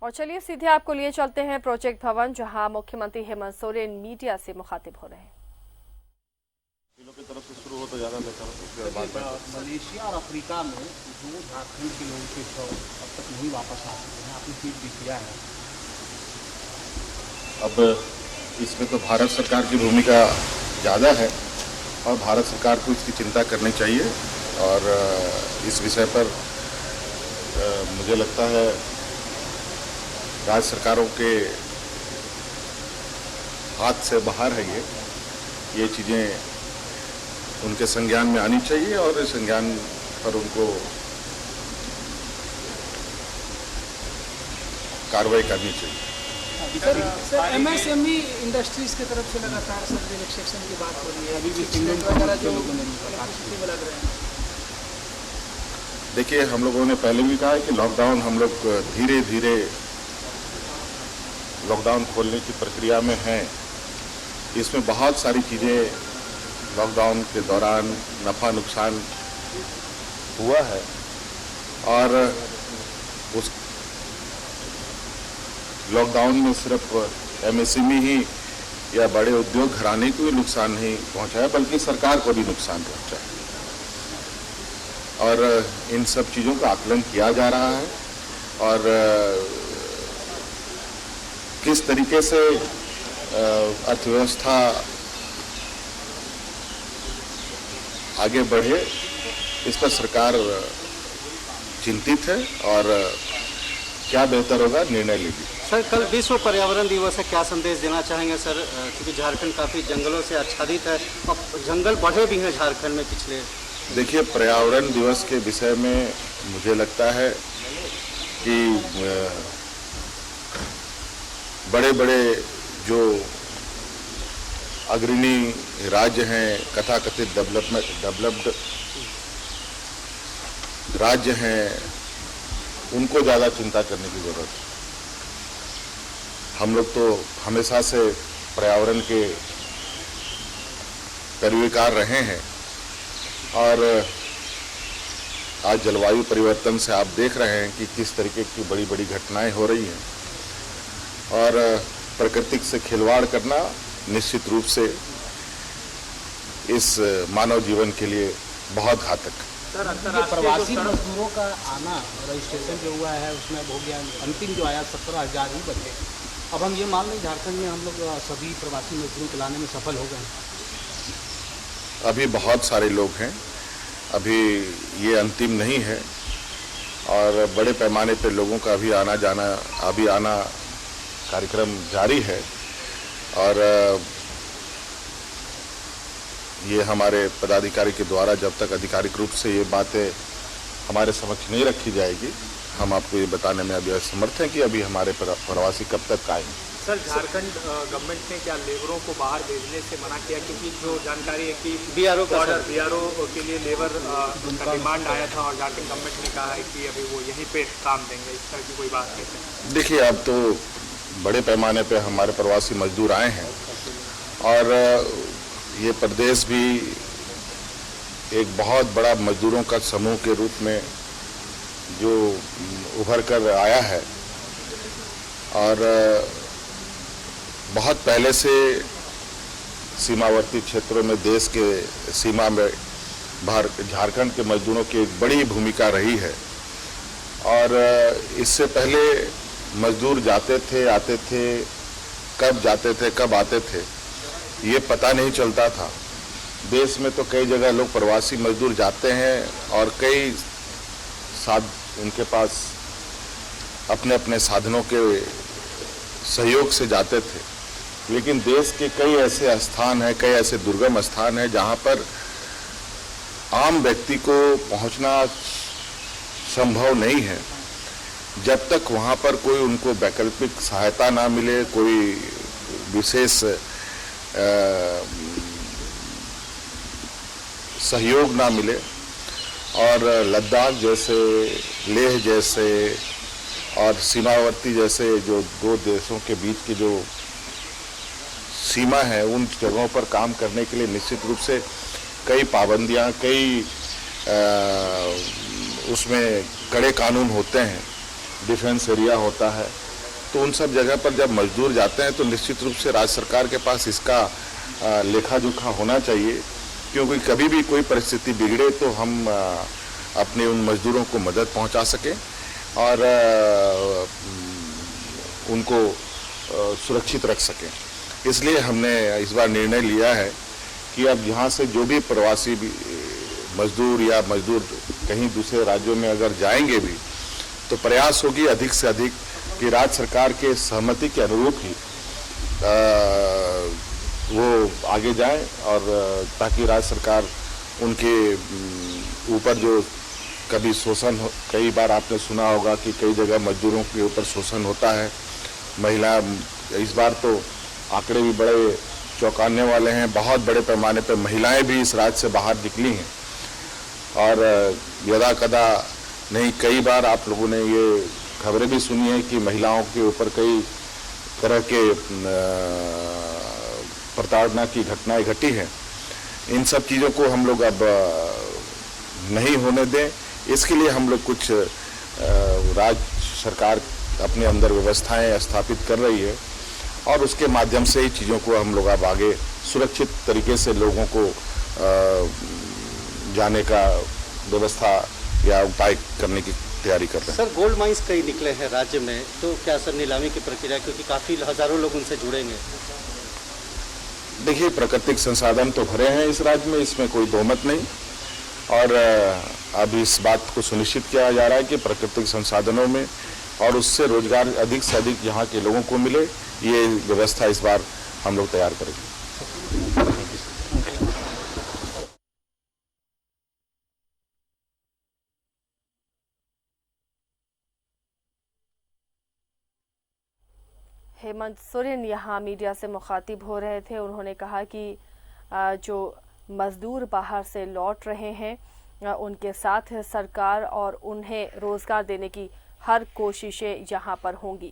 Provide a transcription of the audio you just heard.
और चलिए सीधे आपको लिए चलते हैं प्रोजेक्ट भवन, जहां मुख्यमंत्री हेमंत सोरेन मीडिया से मुखातिब हो रहे हैं। की तरफ से शुरू हो तो ज्यादा बेहतर है। मलेशिया और अफ्रीका में जो झारखंड के लोगों के शव अब तक नहीं वापस आ सके हैं, आपने ट्वीट भी किया है। अब इसमें तो भारत सरकार की भूमिका ज़्यादा है और भारत सरकार को इसकी चिंता करनी चाहिए और इस विषय पर मुझे लगता है राज्य सरकारों के हाथ से बाहर है ये चीज़ें उनके संज्ञान में आनी चाहिए और इस संज्ञान पर उनको कार्रवाई करनी चाहिए। सर एमएसएमई इंडस्ट्रीज की तरफ से लगातार सर्वे रिस्ट्रिक्शन की बात हो रही है, अभी भी सिंगल वगैरह जो लोगों ने लग रहे हैं। देखिए, हम लोगों ने पहले भी कहा है कि लॉकडाउन हम लोग धीरे धीरे लॉकडाउन खोलने की प्रक्रिया में हैं। इसमें बहुत सारी चीज़ें लॉकडाउन के दौरान नफ़ा नुकसान हुआ है और उस लॉकडाउन में सिर्फ एमएसएमई ही या बड़े उद्योग घराने को भी नुकसान नहीं पहुंचाया बल्कि सरकार को भी नुकसान पहुंचा और इन सब चीज़ों का आकलन किया जा रहा है और किस तरीके से अर्थव्यवस्था आगे बढ़े इस पर सरकार चिंतित है और क्या बेहतर होगा निर्णय लेगी। सर, कल विश्व पर्यावरण दिवस है, क्या संदेश देना चाहेंगे सर? क्योंकि झारखंड काफ़ी जंगलों से आच्छादित है और जंगल बढ़े भी हैं झारखंड में पिछले। देखिए, पर्यावरण दिवस के विषय में मुझे लगता है कि बड़े बड़े जो अग्रणी राज्य हैं, कथाकथित डेवलप्ड राज्य हैं, उनको ज़्यादा चिंता करने की जरूरत है। हम लोग तो हमेशा से पर्यावरण के पैरवीकार रहे हैं और आज जलवायु परिवर्तन से आप देख रहे हैं कि किस तरीके की बड़ी बड़ी घटनाएं हो रही हैं और प्रकृति से खिलवाड़ करना निश्चित रूप से इस मानव जीवन के लिए बहुत घातक है। प्रवासी मजदूरों का आना रजिस्ट्रेशन जो हुआ है उसमें हो गया, अंतिम जो आया 17,000 ही बचे। अब हम ये मान लें झारखंड में हम लोग सभी प्रवासी मजदूरों को लाने में सफल हो गए हैं। अभी बहुत सारे लोग हैं, अभी ये अंतिम नहीं है और बड़े पैमाने पर लोगों का अभी आना कार्यक्रम जारी है और ये हमारे पदाधिकारी के द्वारा जब तक आधिकारिक रूप से ये बातें हमारे समक्ष नहीं रखी जाएगी, हम आपको ये बताने में अभी असमर्थ हैं कि अभी हमारे प्रवासी कब तक आएंगे। सर, झारखंड गवर्नमेंट ने क्या लेबरों को बाहर भेजने से मना किया? क्योंकि जो जानकारी है कि बीआरओ के लिए लेबर का डिमांड आया था और झारखंड गवर्नमेंट ने कहा है कि अभी वो यहीं पे काम देंगे, इस तरह की कोई बात कहते हैं? देखिए, अब तो बड़े पैमाने पे हमारे प्रवासी मजदूर आए हैं और ये प्रदेश भी एक बहुत बड़ा मजदूरों का समूह के रूप में जो उभर कर आया है और बहुत पहले से सीमावर्ती क्षेत्रों में देश के सीमा में झारखंड के मजदूरों की एक बड़ी भूमिका रही है और इससे पहले मजदूर जाते थे, आते थे, कब जाते थे, कब आते थे, ये पता नहीं चलता था। देश में तो कई जगह लोग प्रवासी मजदूर जाते हैं और कई उनके पास अपने अपने साधनों के सहयोग से जाते थे, लेकिन देश के कई ऐसे स्थान हैं, कई ऐसे दुर्गम स्थान हैं जहां पर आम व्यक्ति को पहुंचना संभव नहीं है जब तक वहां पर कोई उनको वैकल्पिक सहायता ना मिले, कोई विशेष सहयोग ना मिले। और लद्दाख जैसे, लेह जैसे और सीमावर्ती जैसे जो दो देशों के बीच की जो सीमा है, उन जगहों पर काम करने के लिए निश्चित रूप से कई पाबंदियां, कई उसमें कड़े कानून होते हैं, डिफेंस एरिया होता है तो उन सब जगह पर जब मजदूर जाते हैं तो निश्चित रूप से राज्य सरकार के पास इसका लेखा जोखा होना चाहिए, क्योंकि कभी भी कोई परिस्थिति बिगड़े तो हम अपने उन मजदूरों को मदद पहुंचा सकें और उनको सुरक्षित रख सकें। इसलिए हमने इस बार निर्णय लिया है कि अब यहाँ से जो भी प्रवासी मजदूर या मजदूर कहीं दूसरे राज्यों में अगर जाएंगे भी तो प्रयास होगी अधिक से अधिक कि राज्य सरकार के सहमति के अनुरूप ही वो आगे जाएं और ताकि राज्य सरकार उनके ऊपर जो कभी शोषण कई बार आपने सुना होगा कि कई जगह मजदूरों के ऊपर शोषण होता है। महिला इस बार तो आंकड़े भी बड़े चौंकाने वाले हैं, बहुत बड़े पैमाने पर महिलाएं भी इस राज्य से बाहर निकली हैं और यदा कदा नहीं कई बार आप लोगों ने ये खबरें भी सुनी है कि महिलाओं के ऊपर कई तरह के प्रताड़ना की घटनाएं घटी हैं। इन सब चीज़ों को हम लोग अब नहीं होने दें, इसके लिए हम लोग कुछ राज्य सरकार अपने अंदर व्यवस्थाएं स्थापित कर रही है और उसके माध्यम से ही चीज़ों को हम लोग अब आगे सुरक्षित तरीके से लोगों को जाने का व्यवस्था या उपाय करने की तैयारी कर रहे हैं। सर गोल्ड माइंस कई निकले हैं राज्य में, तो क्या सर नीलामी की प्रक्रिया, क्योंकि काफ़ी हज़ारों लोग उनसे जुड़ेंगे? देखिए प्राकृतिक संसाधन तो भरे हैं इस राज्य में, इसमें कोई दोमत नहीं और अब इस बात को सुनिश्चित किया जा रहा है कि प्राकृतिक संसाधनों में और उससे रोजगार अधिक से अधिक यहाँ के लोगों को मिले, ये व्यवस्था इस बार हम लोग तैयार करेंगे। हेमंत सोरेन यहाँ मीडिया से मुखातिब हो रहे थे। उन्होंने कहा कि जो मजदूर बाहर से लौट रहे हैं उनके साथ सरकार और उन्हें रोजगार देने की हर कोशिशें यहाँ पर होंगी।